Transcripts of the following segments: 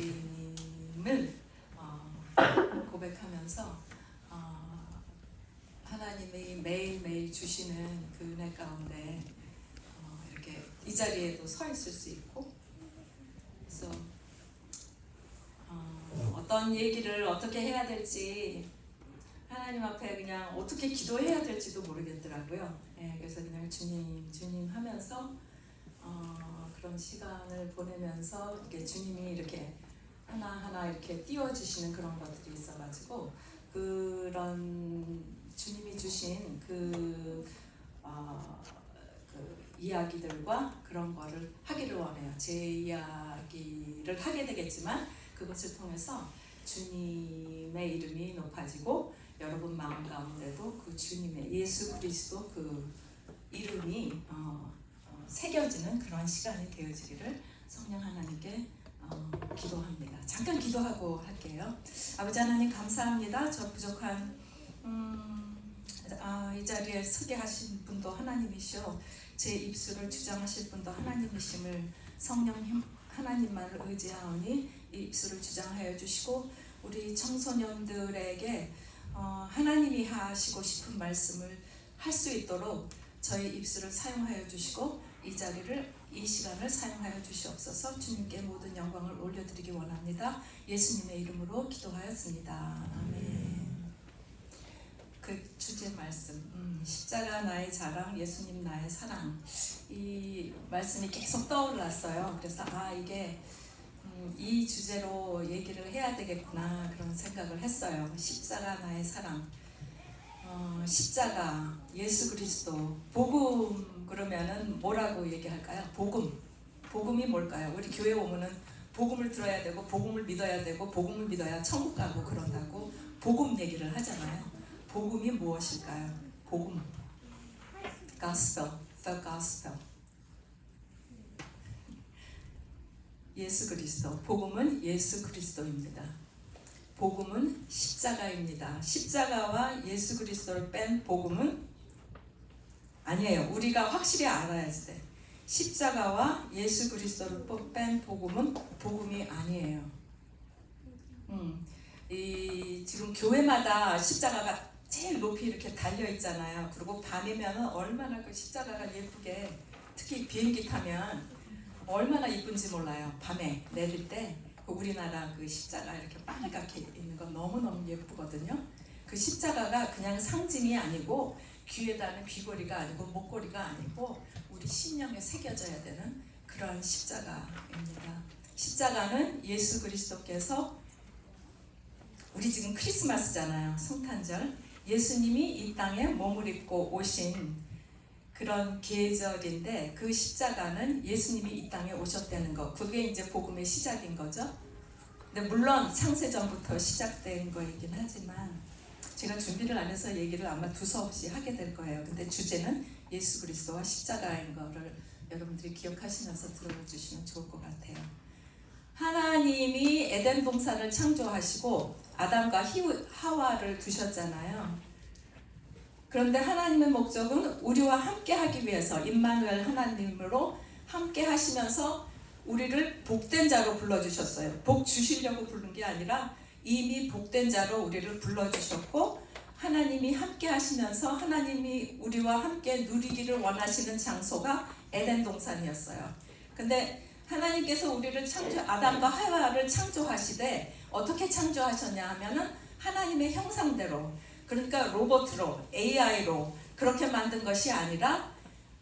주님을 고백하면서 하나님이 매일매일 주시는 그 은혜 가운데 이렇게 이 자리에도 서 있을 수 있고, 그래서 어떤 얘기를 어떻게 해야 될지 하나님 앞에 그냥 어떻게 기도해야 될지도 모르겠더라고요. 그래서 그냥 주님 하면서 그런 시간을 보내면서 이렇게 주님이 이렇게 하나하나 이렇게 띄워주시는 그런 것들이 있어가지고, 그런 주님이 주신 그 이야기들과 그런 거를 하기를 원해요. 제 이야기를 하게 되겠지만 그것을 통해서 주님의 이름이 높아지고 여러분 마음 가운데도 그 주님의 예수 그리스도 그 이름이 새겨지는 그런 시간이 되어지기를 성령 하나님께 기도합니다. 잠깐 기도하고 할게요. 아버지 하나님 감사합니다. 저 부족한 이 자리에 서게 하신 분도 하나님이시오, 제 입술을 주장하실 분도 하나님이심을 성령 하나님만을 의지하오니 이 입술을 주장하여 주시고, 우리 청소년들에게 하나님이 하시고 싶은 말씀을 할 수 있도록 저희 입술을 사용하여 주시고 이 시간을 사용하여 주시옵소서. 주님께 모든 영광을 올려드리기 원합니다. 예수님의 이름으로 기도하였습니다. 아멘. 그 주제 말씀, 십자가 나의 자랑, 예수님 나의 사랑, 이 말씀이 계속 떠올랐어요. 그래서 이게 이 주제로 얘기를 해야 되겠구나 그런 생각을 했어요. 십자가 나의 사랑, 십자가, 예수 그리스도, 복음 그러면은 뭐라고 얘기할까요? 복음이 뭘까요? 우리 교회 오면은 복음을 들어야 되고 복음을 믿어야 되고 복음을 믿어야 천국 가고 그런다고 복음 얘기를 하잖아요. 복음이 무엇일까요? 복음, gospel, the gospel. 예수 그리스도, 복음은 예수 그리스도입니다. 복음은 십자가입니다. 십자가와 예수 그리스도를 뺀 복음은 아니에요. 우리가 확실히 알아야 돼. 십자가와 예수 그리스도를 뺀 복음은 복음이 아니에요. 지금 교회마다 십자가가 제일 높이 이렇게 달려 있잖아요. 그리고 밤이면 얼마나 그 십자가가 예쁘게, 특히 비행기 타면 얼마나 예쁜지 몰라요. 밤에 내릴 때 우리나라 그 십자가 이렇게 빨갛게 있는 거 너무너무 예쁘거든요. 그 십자가가 그냥 상징이 아니고 귀에다는 귀걸이가 아니고 목걸이가 아니고 우리 심령에 새겨져야 되는 그런 십자가입니다. 십자가는 예수 그리스도께서, 우리 지금 크리스마스잖아요. 성탄절. 예수님이 이 땅에 몸을 입고 오신 그런 계절인데, 그 십자가는 예수님이 이 땅에 오셨다는 거, 그게 이제 복음의 시작인 거죠. 근데 물론 창세전부터 시작된 거이긴 하지만 제가 준비를 안 해서 얘기를 아마 두서없이 하게 될 거예요. 근데 주제는 예수 그리스도와 십자가인 거를 여러분들이 기억하시면서 들어주시면 좋을 것 같아요. 하나님이 에덴 동산을 창조하시고 아담과 하와를 두셨잖아요. 그런데 하나님의 목적은 우리와 함께 하기 위해서, 임마누엘 하나님으로 함께 하시면서 우리를 복된 자로 불러주셨어요. 복 주시려고 부른 게 아니라 이미 복된 자로 우리를 불러주셨고, 하나님이 함께 하시면서 하나님이 우리와 함께 누리기를 원하시는 장소가 에덴 동산이었어요. 근데 하나님께서 우리를 아담과 하와를 창조하시되 어떻게 창조하셨냐 하면은 하나님의 형상대로, 그러니까 로봇으로, AI로 그렇게 만든 것이 아니라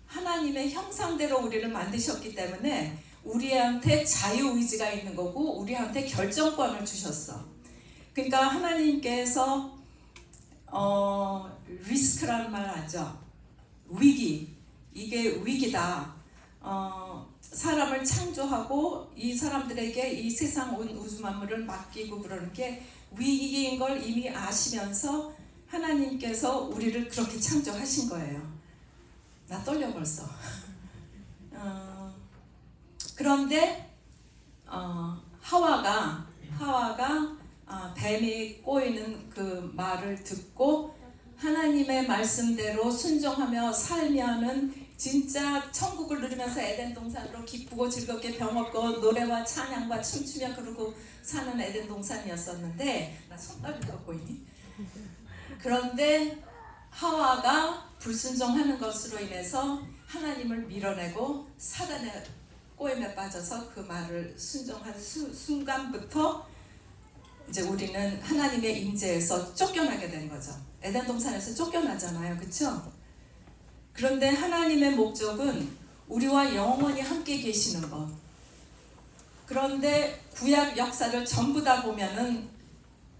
하나님의 형상대로 우리를 만드셨기 때문에 우리한테 자유의지가 있는 거고 우리한테 결정권을 주셨어. 그러니까 하나님께서 리스크라는 말 하죠. 위기, 이게 위기다. 사람을 창조하고 이 사람들에게 이 세상 온 우주 만물을 맡기고 그러는 게 위기인 걸 이미 아시면서 하나님께서 우리를 그렇게 창조하신 거예요. 나 떨려 벌써. 그런데 하와가 뱀이 꼬이는 그 말을 듣고 하나님의 말씀대로 순종하며 살면은 진짜 천국을 누리면서 에덴 동산으로 기쁘고 즐겁게 병없고 노래와 찬양과 춤추며 그러고 사는 에덴 동산이었었는데, 나 손가락이 보이니? 그런데 하와가 불순종하는 것으로 인해서 하나님을 밀어내고 사단의 꼬임에 빠져서 그 말을 순종한 순간부터 이제 우리는 하나님의 임재에서 쫓겨나게 된 거죠. 에덴 동산에서 쫓겨나잖아요, 그렇죠? 그런데 하나님의 목적은 우리와 영원히 함께 계시는 것. 그런데 구약 역사를 전부 다 보면은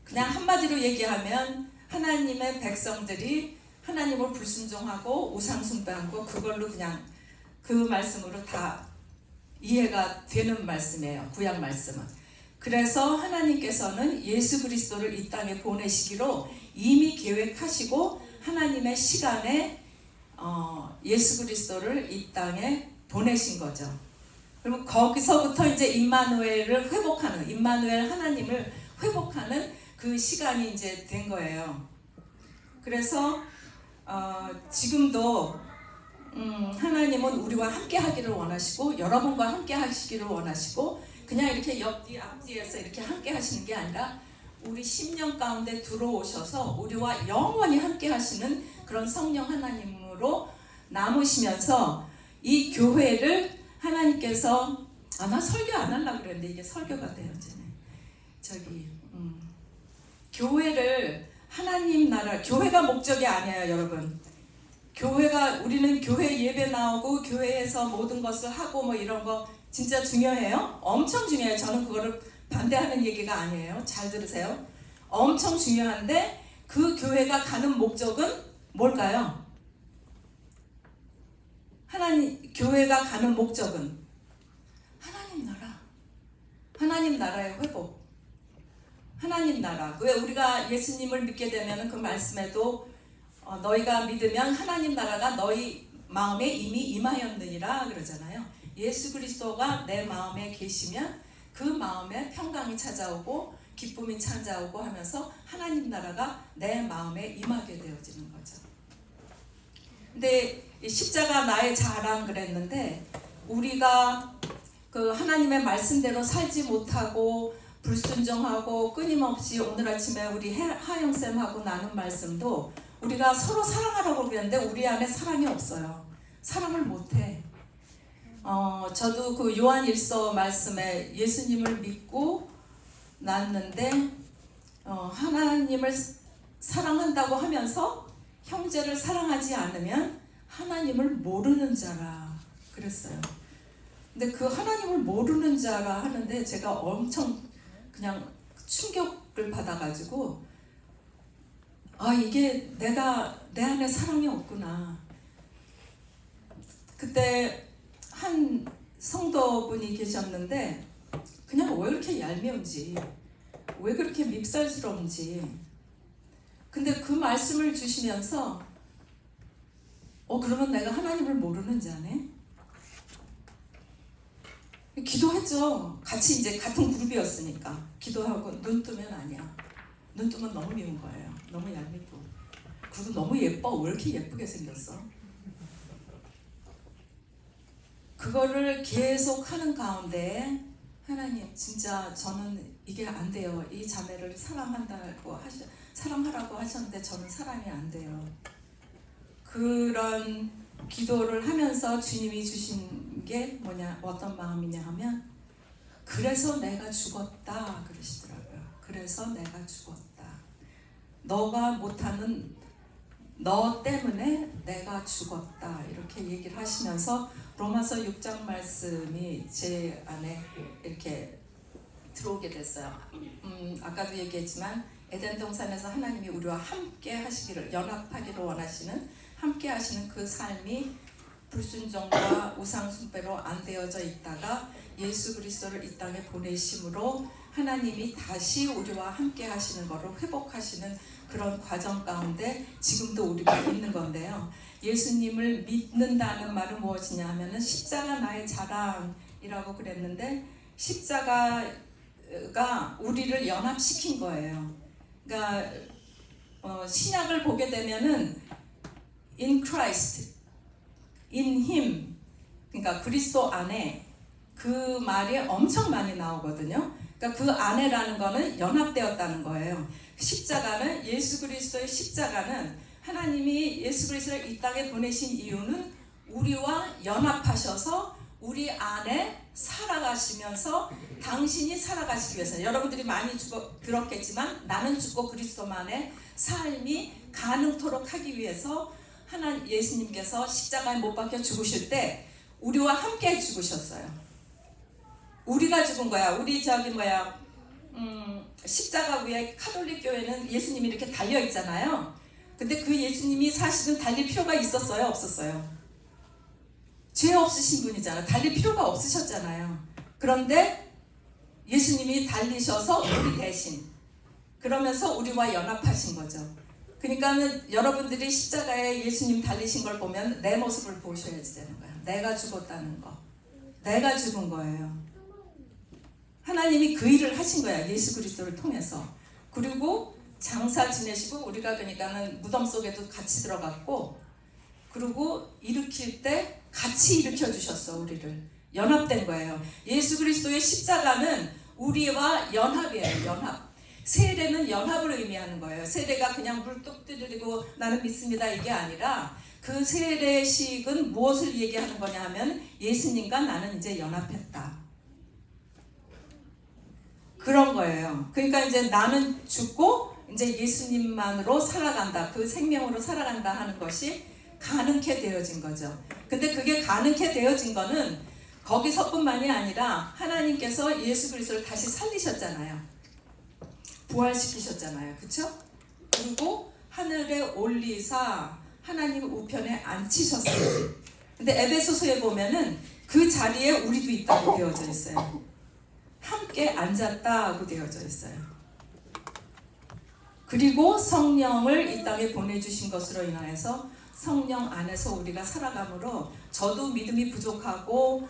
그냥 한마디로 얘기하면 하나님의 백성들이 하나님을 불순종하고 우상 숭배하고 그걸로 그냥 그 말씀으로 다 이해가 되는 말씀이에요. 구약 말씀은. 그래서 하나님께서는 예수 그리스도를 이 땅에 보내시기로 이미 계획하시고 하나님의 시간에 예수 그리스도를 이 땅에 보내신 거죠. 그리고 거기서부터 이제 임마누엘을 회복하는, 임마누엘 하나님을 회복하는 그 시간이 이제 된 거예요. 그래서 지금도 하나님은 우리와 함께 하기를 원하시고 여러분과 함께 하시기를 원하시고 그냥 이렇게 옆뒤 앞뒤에서 이렇게 함께 하시는 게 아니라 우리 심령 가운데 들어오셔서 우리와 영원히 함께 하시는 그런 성령 하나님으로 남으시면서 이 교회를 하나님께서 나 설교 안 하려고 그랬는데 이게 설교가 되어지네. 교회를 하나님 나라, 교회가 목적이 아니에요, 여러분. 우리는 교회 예배 나오고 교회에서 모든 것을 하고 뭐 이런 거 진짜 중요해요. 엄청 중요해요. 저는 그거를 반대하는 얘기가 아니에요. 잘 들으세요. 엄청 중요한데 그 교회가 가는 목적은 뭘까요? 교회가 가는 목적은 하나님 나라의 회복. 하나님 나라. 왜 우리가 예수님을 믿게 되면 그 말씀에도 너희가 믿으면 하나님 나라가 너희 마음에 이미 임하였느니라 그러잖아요. 예수 그리스도가 내 마음에 계시면 그 마음에 평강이 찾아오고 기쁨이 찾아오고 하면서 하나님 나라가 내 마음에 임하게 되어지는 거죠. 근데 십자가 나의 자랑 그랬는데 우리가 그 하나님의 말씀대로 살지 못하고 불순종하고 끊임없이 오늘 아침에 우리 하영쌤하고 나눈 말씀도 우리가 서로 사랑하라고 그랬는데 우리 안에 사랑이 없어요. 사랑을 못해. 저도 그 요한일서 말씀에 예수님을 믿고 났는데 하나님을 사랑한다고 하면서 형제를 사랑하지 않으면 하나님을 모르는 자라 그랬어요. 근데 그 하나님을 모르는 자라 하는데 제가 엄청 그냥 충격을 받아가지고 이게 내 안에 사랑이 없구나. 그때 한 성도분이 계셨는데 그냥 왜 그렇게 얄미운지 왜 그렇게 밉살스러운지 근데 그 말씀을 주시면서 그러면 내가 하나님을 모르는 자네? 기도했죠. 같이 이제 같은 그룹이었으니까 기도하고 눈 뜨면 아니야. 눈 뜨면 너무 미운 거예요. 너무 얄밉고 그리고 너무 예뻐. 왜 이렇게 예쁘게 생겼어? 그거를 계속 하는 가운데 하나님 진짜 저는 이게 안 돼요. 이 자매를 사랑하라고 하셨는데 저는 사랑이 안 돼요. 그런 기도를 하면서 주님이 주신 게 어떤 마음이냐 하면 그래서 내가 죽었다 그러시더라고요. 그래서 내가 죽었다. 너가 못하는 너 때문에 내가 죽었다 이렇게 얘기를 하시면서 로마서 6장 말씀이 제 안에 이렇게 들어오게 됐어요. 아까도 얘기했지만 에덴 동산에서 하나님이 우리와 함께 하시기를 연합하기를 원하시는 함께 하시는 그 삶이 불순종과 우상 숭배로 안 되어져 있다가 예수 그리스도를 이 땅에 보내심으로 하나님이 다시 우리와 함께 하시는 것을 회복하시는 그런 과정 가운데 지금도 우리가 있는 건데요. 예수님을 믿는다는 말은 무엇이냐 하면은 십자가 나의 자랑이라고 그랬는데 십자가가 우리를 연합시킨 거예요. 그러니까 신약을 보게 되면은 in Christ in him, 그러니까 그리스도 안에, 그 말이 엄청 많이 나오거든요. 그러니까 그 안에라는 거는 연합되었다는 거예요. 십자가는, 예수 그리스도의 십자가는, 하나님이 예수 그리스도를 이 땅에 보내신 이유는 우리와 연합하셔서 우리 안에 살아가시면서 당신이 살아가시기 위해서, 여러분들이 많이 들었겠지만 나는 죽고 그리스도만의 삶이 가능토록 하기 위해서 예수님께서 십자가에 못 박혀 죽으실 때 우리와 함께 죽으셨어요. 우리가 죽은 거야. 우리 십자가 위에 카톨릭 교회는 예수님이 이렇게 달려 있잖아요. 근데 그 예수님이 사실은 달릴 필요가 있었어요, 없었어요? 죄 없으신 분이잖아요. 달릴 필요가 없으셨잖아요. 그런데 예수님이 달리셔서 우리 대신, 그러면서 우리와 연합하신 거죠. 그러니까는 여러분들이 십자가에 예수님 달리신 걸 보면 내 모습을 보셔야지 되는 거예요. 내가 죽었다는 거. 내가 죽은 거예요. 하나님이 그 일을 하신 거야. 예수 그리스도를 통해서. 그리고 장사 지내시고, 우리가 그러니까는 무덤 속에도 같이 들어갔고, 그리고 일으킬 때 같이 일으켜 주셨어. 우리를 연합된 거예요. 예수 그리스도의 십자가는 우리와 연합이에요. 연합. 세례는 연합을 의미하는 거예요. 세례가 그냥 물 뚝 두드리고 나는 믿습니다 이게 아니라, 그 세례식은 무엇을 얘기하는 거냐 하면 예수님과 나는 이제 연합했다, 그런 거예요. 그러니까 이제 나는 죽고 이제 예수님만으로 살아간다, 그 생명으로 살아간다 하는 것이 가능케 되어진 거죠. 근데 그게 가능케 되어진 거는 거기서뿐만이 아니라 하나님께서 예수 그리스도를 다시 살리셨잖아요. 부활시키셨잖아요. 그렇죠? 그리고 하늘에 올리사 하나님 우편에 앉히셨어요. 근데 에베소서에 보면은 그 자리에 우리도 있다고 되어져 있어요. 함께 앉았다고 되어져 있어요. 그리고 성령을 이 땅에 보내주신 것으로 인하여서 성령 안에서 우리가 살아가므로, 저도 믿음이 부족하고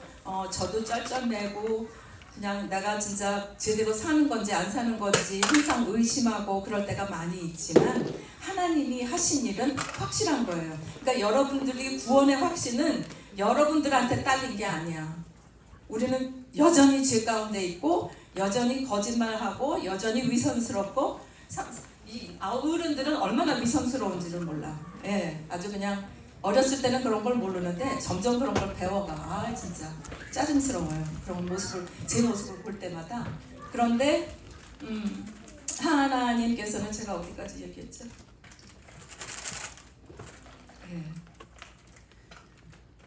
저도 쩔쩔매고 그냥 내가 진짜 제대로 사는 건지 안 사는 건지 항상 의심하고 그럴 때가 많이 있지만, 하나님이 하신 일은 확실한 거예요. 그러니까 여러분들이 구원의 확신은 여러분들한테 딸린 게 아니야. 우리는 여전히 죄 가운데 있고, 여전히 거짓말하고, 여전히 위선스럽고, 이 어른들은 얼마나 위선스러운지를 몰라. 예, 아주 그냥 어렸을 때는 그런 걸 모르는데 점점 그런 걸 배워가. 아, 진짜 짜증스러워요. 그런 모습을, 제 모습을 볼 때마다. 그런데 하나님께서는, 제가 어디까지 얘기했죠? 예.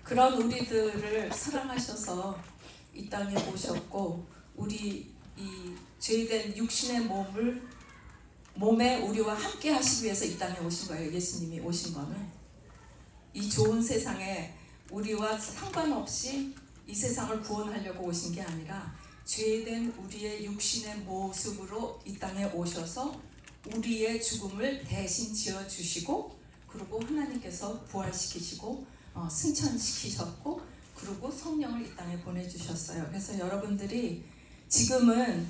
그런 우리들을 사랑하셔서 이 땅에 오셨고, 우리 이 죄된 육신의 몸에 우리와 함께 하시기 위해서 이 땅에 오신 거예요. 예수님이 오신 거는 이 좋은 세상에 우리와 상관없이 이 세상을 구원하려고 오신 게 아니라, 죄된 우리의 육신의 모습으로 이 땅에 오셔서 우리의 죽음을 대신 지어주시고, 그리고 하나님께서 부활시키시고 승천시키셨고, 그리고 성령을 이 땅에 보내주셨어요. 그래서 여러분들이 지금은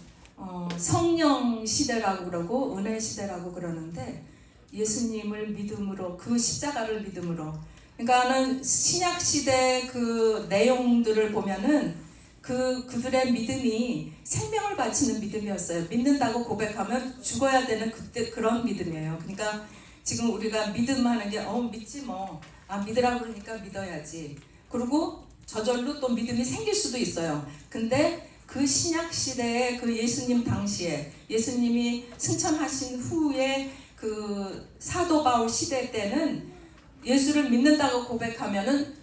성령 시대라고 그러고 은혜 시대라고 그러는데, 예수님을 믿음으로, 그 십자가를 믿음으로, 그러니까는 신약 시대 그 내용들을 보면은 그들의 믿음이 생명을 바치는 믿음이었어요. 믿는다고 고백하면 죽어야 되는 그때 그런 믿음이에요. 그러니까 지금 우리가 믿음하는 게 믿지 뭐, 믿으라고 그러니까 믿어야지. 그리고 저절로 또 믿음이 생길 수도 있어요. 근데 그 신약 시대에, 그 예수님 당시에, 예수님이 승천하신 후에 그 사도 바울 시대 때는 예수를 믿는다고 고백하면은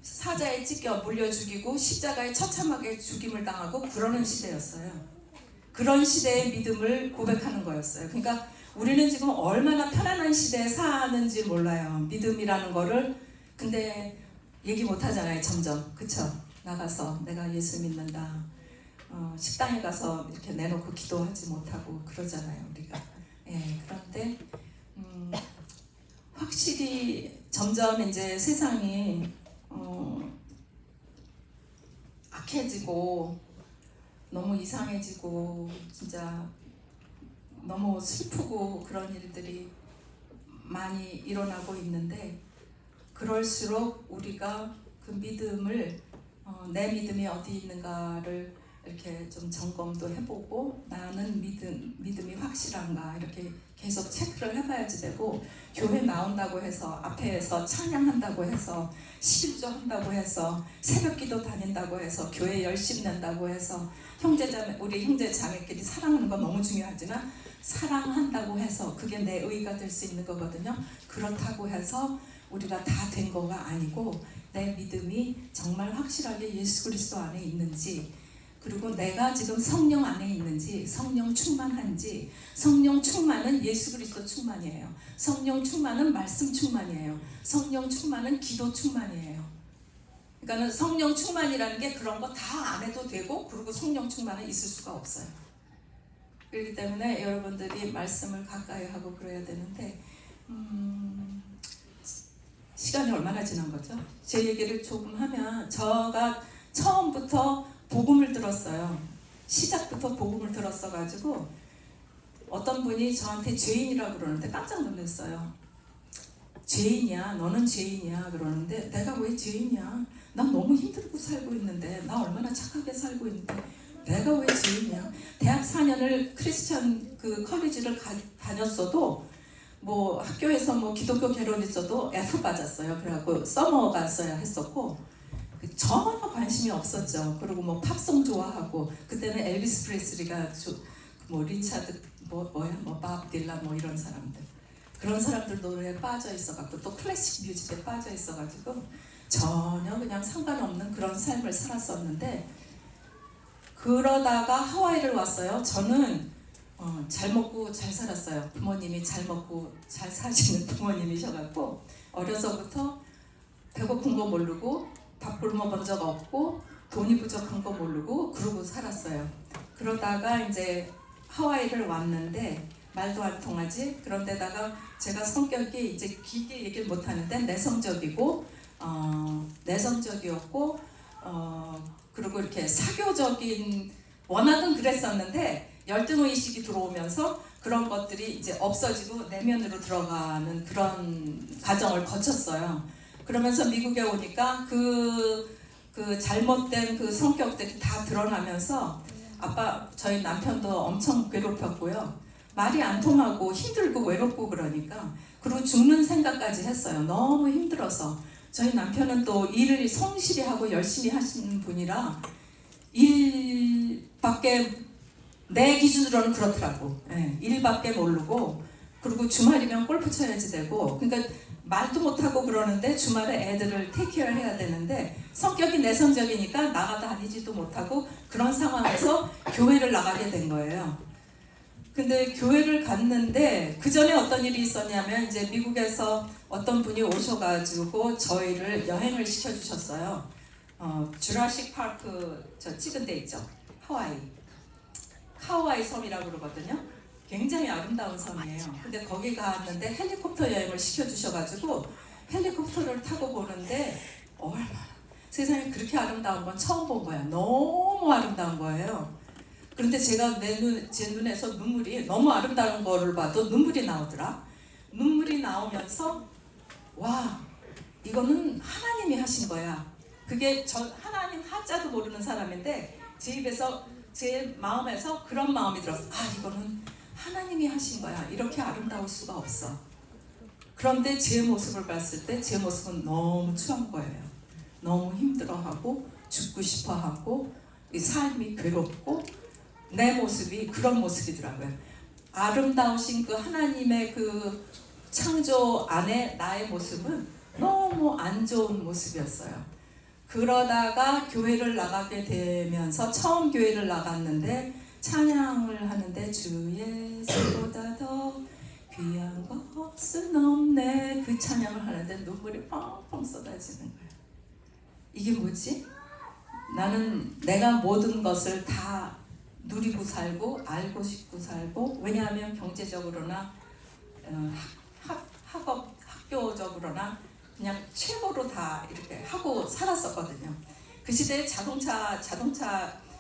사자에 찢겨 물려 죽이고 십자가에 처참하게 죽임을 당하고 그러는 시대였어요. 그런 시대의 믿음을 고백하는 거였어요. 그러니까 우리는 지금 얼마나 편안한 시대에 사는지 몰라요. 믿음이라는 거를. 근데 얘기 못 하잖아요. 점점. 그쵸? 나가서 내가 예수 믿는다. 식당에 가서 이렇게 내놓고 기도하지 못하고 그러잖아요. 우리가. 예, 그런데 확실히 점점 이제 세상이 악해지고 너무 이상해지고 진짜 너무 슬프고 그런 일들이 많이 일어나고 있는데, 그럴수록 우리가 그 믿음을 내 믿음이 어디 있는가를 이렇게 좀 점검도 해보고 나는 믿음이 확실한가 이렇게 계속 체크를 해봐야지 되고 교회 나온다고 해서 앞에서 찬양한다고 해서 11조 한다고 해서 새벽기도 다닌다고 해서 교회 열심히 낸다고 해서 우리 형제 자매끼리 사랑하는 건 너무 중요하지만 사랑한다고 해서 그게 내 의가 될 수 있는 거거든요. 그렇다고 해서 우리가 다 된 거가 아니고 내 믿음이 정말 확실하게 예수 그리스도 안에 있는지 그리고 내가 지금 성령 안에 있는지 성령 충만한지 성령 충만은 예수 그리스도 충만이에요. 성령 충만은 말씀 충만이에요. 성령 충만은 기도 충만이에요. 그러니까 성령 충만이라는 게 그런 거 다 안 해도 되고 그리고 성령 충만은 있을 수가 없어요. 그렇기 때문에 여러분들이 말씀을 가까이 하고 그래야 되는데 시간이 얼마나 지난 거죠? 제 얘기를 조금 하면 제가 처음부터 복음을 들었어요. 시작부터 복음을 들었어가지고 어떤 분이 저한테 죄인이라고 그러는데 깜짝 놀랐어요. 죄인이야? 너는 죄인이야? 그러는데 내가 왜 죄인이야? 난 너무 힘들고 살고 있는데 나 얼마나 착하게 살고 있는데 내가 왜 죄인이야? 대학 4년을 크리스천 컬리지를 다녔어도 뭐 학교에서 뭐 기독교 결혼했어도 F 맞았어요. 그래갖고 서머 갔어야 했었고 전혀 관심이 없었죠. 그리고 뭐 팝송 좋아하고 그때는 엘비스 프레슬리가 뭐 리차드 밥 딜란 뭐 이런 사람들 그런 사람들 노래에 빠져 있어갖고 또 클래식 뮤직에 빠져 있어가지고 전혀 그냥 상관없는 그런 삶을 살았었는데 그러다가 하와이를 왔어요. 저는 잘 먹고 잘 살았어요. 부모님이 잘 먹고 잘 사시는 부모님이셔갖고 어려서부터 배고픈 거 모르고 밥 굶어 본 적 없고 돈이 부족한 거 모르고 그러고 살았어요. 그러다가 이제 하와이를 왔는데 말도 안 통하지. 그런데다가 제가 성격이 이제 길게 얘기를 못 하는데 내성적이었고 그리고 이렇게 사교적인 워낙은 그랬었는데 열등의식이 들어오면서 그런 것들이 이제 없어지고 내면으로 들어가는 그런 과정을 거쳤어요. 그러면서 미국에 오니까 그 잘못된 그 성격들이 다 드러나면서 저희 남편도 엄청 괴롭혔고요. 말이 안 통하고 힘들고 외롭고 그러니까 그리고 죽는 생각까지 했어요. 너무 힘들어서. 저희 남편은 또 일을 성실히 하고 열심히 하시는 분이라 일밖에 내 기준으로는 그렇더라고. 일밖에 모르고 그리고 주말이면 골프 쳐야지 되고 그러니까 말도 못하고 그러는데 주말에 애들을 테이크케어 해야 되는데 성격이 내성적이니까 나가 다니지도 못하고 그런 상황에서 교회를 나가게 된 거예요. 근데 교회를 갔는데 그 전에 어떤 일이 있었냐면 이제 미국에서 어떤 분이 오셔가지고 저희를 여행을 시켜주셨어요. 주라식 파크 저 찍은 데 있죠. 카우아이 섬이라고 그러거든요. 굉장히 아름다운 섬이에요. 근데 거기 갔는데 헬리콥터 여행을 시켜주셔가지고 헬리콥터를 타고 보는데 얼마나 세상에 그렇게 아름다운 건 처음 본 거야. 너무 아름다운 거예요. 그런데 제가 제 눈에서 눈물이 너무 아름다운 거를 봐도 눈물이 나오더라. 눈물이 나오면서 와 이거는 하나님이 하신 거야. 그게 하나님 하자도 모르는 사람인데 제 입에서 제 마음에서 그런 마음이 들었어. 이거는 하나님이 하신 거야. 이렇게 아름다울 수가 없어. 그런데 제 모습을 봤을 때 제 모습은 너무 추한 거예요. 너무 힘들어하고 죽고 싶어하고 이 삶이 괴롭고 내 모습이 그런 모습이더라고요. 아름다우신 그 하나님의 그 창조 안에 나의 모습은 너무 안 좋은 모습이었어요. 그러다가 교회를 나가게 되면서 처음 교회를 나갔는데 찬양을 하는데 주 예수보다 더 귀한 것은 없네. 그 찬양을 하는데 눈물이 펑펑 쏟아지는 거예요. 이게 뭐지? 나는 내가 모든 것을 다 누리고 살고 알고 싶고 살고 왜냐하면 경제적으로나 학교적으로나 그냥 최고로 다 이렇게 하고 살았었거든요. 그 시대에 자동차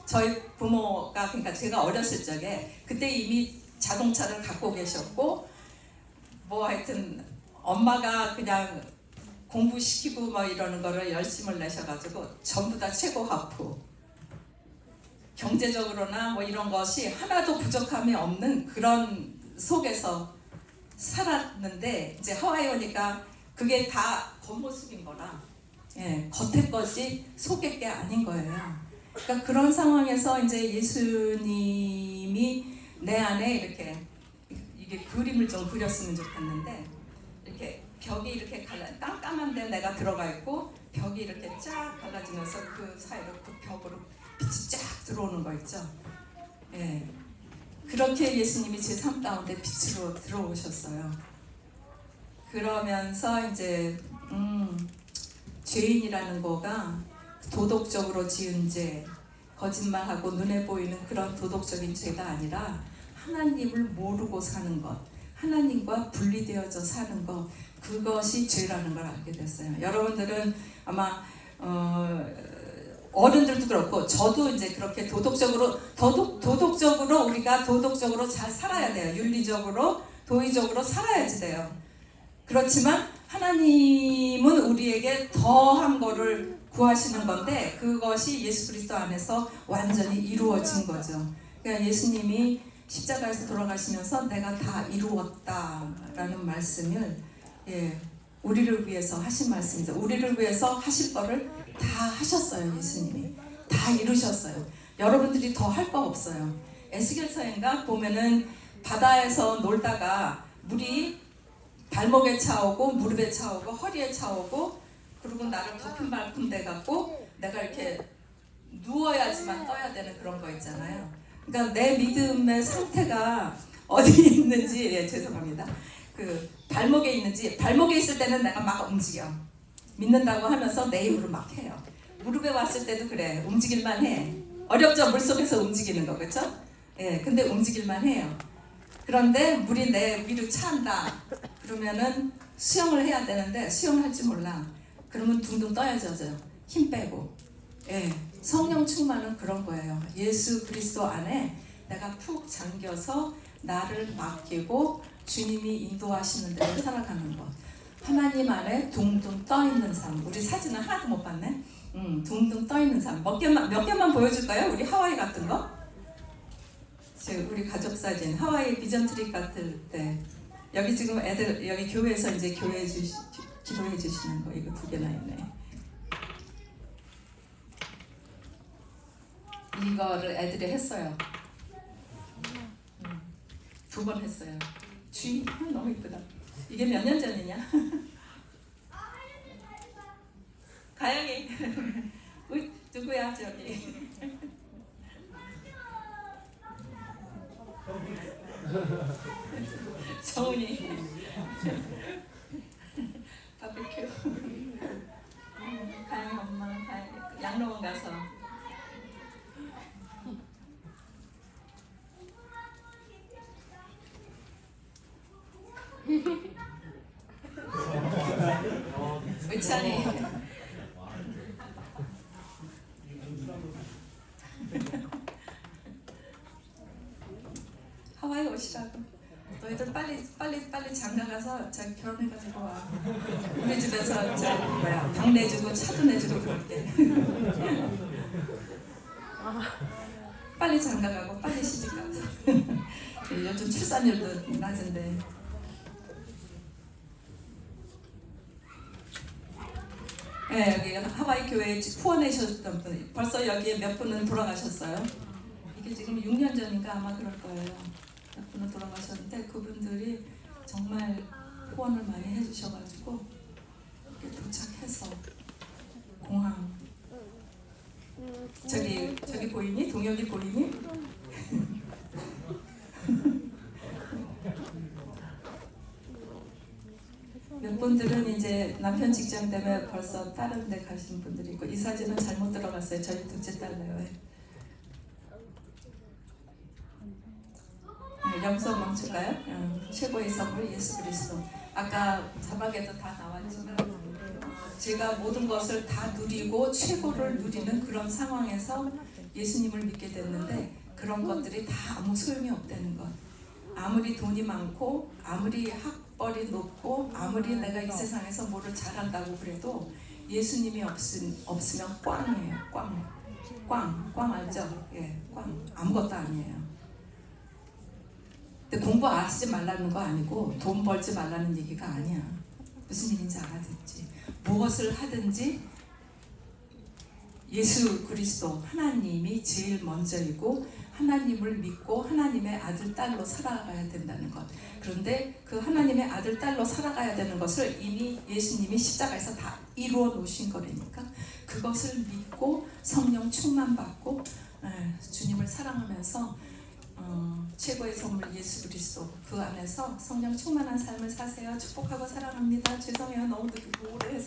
저희 부모가 그러니까 제가 어렸을 적에 그때 이미 자동차를 갖고 계셨고 뭐 하여튼 엄마가 그냥 공부시키고 뭐 이러는 거를 열심을 내셔가지고 전부 다 최고 학부. 경제적으로나 뭐 이런 것이 하나도 부족함이 없는 그런 속에서 살았는데 이제 하와이 오니까 그게 다 겉모습인 거라 겉에 것이 속의 게 아닌 거예요. 그러니까 그런 상황에서 이제 예수님이 내 안에 이렇게 이게 그림을 좀 그렸으면 좋겠는데 이렇게 벽이 이렇게 깜깜한데 내가 들어가 있고 벽이 이렇게 쫙 갈라지면서 그 사이로 그 벽으로 빛이 쫙 들어오는 거 있죠. 그렇게 예수님이 제 삶 가운데 빛으로 들어오셨어요. 그러면서 이제 죄인이라는 거가 도덕적으로 지은 죄, 거짓말하고 눈에 보이는 그런 도덕적인 죄가 아니라 하나님을 모르고 사는 것, 하나님과 분리되어져 사는 것, 그것이 죄라는 걸 알게 됐어요. 여러분들은 아마 어른들도 그렇고 저도 이제 그렇게 도덕적으로 우리가 도덕적으로 잘 살아야 돼요. 윤리적으로, 도의적으로 살아야지 돼요. 그렇지만 하나님은 우리에게 더한 거를 구하시는 건데 그것이 예수 그리스도 안에서 완전히 이루어진 거죠. 그러니까 예수님이 십자가에서 돌아가시면서 내가 다 이루었다라는 말씀을 우리를 위해서 하신 말씀이죠. 우리를 위해서 하실 거를 다 하셨어요. 예수님이 다 이루셨어요. 여러분들이 더 할 거 없어요. 에스겔서인가 보면은 바다에서 놀다가 물이 발목에 차오고 무릎에 차오고 허리에 차오고 그리고 나를 덮음발품 돼갖고 내가 이렇게 누워야지만 떠야 되는 그런 거 있잖아요. 그러니까 내 믿음의 상태가 어디 있는지 죄송합니다. 그 발목에 있는지 발목에 있을 때는 내가 막 움직여 믿는다고 하면서 내 힘으로 막 해요. 무릎에 왔을 때도 그래. 움직일만 해. 어렵죠? 물속에서 움직이는 거 그렇죠? 근데 움직일만 해요. 그런데 물이 내 위로 차한다. 그러면은 수영을 해야 되는데 수영할 줄 몰라. 그러면 둥둥 떠야죠. 힘 빼고. 성령 충만은 그런 거예요. 예수 그리스도 안에 내가 푹 잠겨서 나를 맡기고 주님이 인도하시는 대로 살아가는 것. 하나님 안에 둥둥 떠 있는 삶. 우리 사진은 하나도 못 봤네. 둥둥 떠 있는 삶. 몇 개만 보여줄까요? 우리 하와이 같은 거? 우리 가족 사진 하와이 비전 트립 같을 때 여기 지금 애들 여기 교회에서 이제 기도해 주시는 거 이거 2개나 있네. 이거를 애들이 했어요. 2번 했어요. 주인 너무 이쁘다. 이게 몇 년 전이냐? 가영이 누구야 저기? 정훈이 바베큐 가영이 엄마 양로원 가서 의찬이 하와이 오시라고. 너희들 빨리 장가가서 자기 결혼해가지고 와. 우리 집에서 방 내주고 차도 내주고 그럴게. 빨리 장가가고 빨리 시집가서. 요즘 출산율도 낮은데. 여기 하와이 교회에 후원해주셨던 분 벌써 여기에 몇 분은 돌아가셨어요. 이게 지금 6년 전인가 아마 그럴 거예요. 몇 분은 돌아가셨는데 그분들이 정말 후원을 많이 해주셔가지고 이렇게 도착해서 공항 저기 보이니? 동혁이 보이니? 몇 분들은 이제 남편 직장 때문에 벌써 다른 데 가신 분들이 있고 이 사진은 잘못 들어갔어요. 저희 둘째 딸래요. 영성 멈출까요? 최고의 선물 예수 그리스도. 아까 자막에도 다 나왔지만 제가 모든 것을 다 누리고 최고를 누리는 그런 상황에서 예수님을 믿게 됐는데 그런 것들이 다 아무 소용이 없다는 것. 아무리 돈이 많고 아무리 학벌이 높고 아무리 내가 이 세상에서 뭐를 잘한다고 그래도 예수님이 없으면 꽝이에요. 꽝 알죠? 예, 꽝. 아무것도 아니에요. 근데 공부 하지 말라는 거 아니고 돈 벌지 말라는 얘기가 아니야. 무슨 얘기인지 알아듣지? 무엇을 하든지 예수 그리스도 하나님이 제일 먼저이고 하나님을 믿고 하나님의 아들 딸로 살아가야 된다는 것. 그런데 그 하나님의 아들 딸로 살아가야 되는 것을 이미 예수님이 십자가에서 다 이루어 놓으신 거라니까 그것을 믿고 성령 충만 받고 주님을 사랑하면서 최고의 선물 예수 그리스도 그 안에서 성령 충만한 삶을 사세요. 축복하고 사랑합니다. 죄송해요. 너무 오래 해서.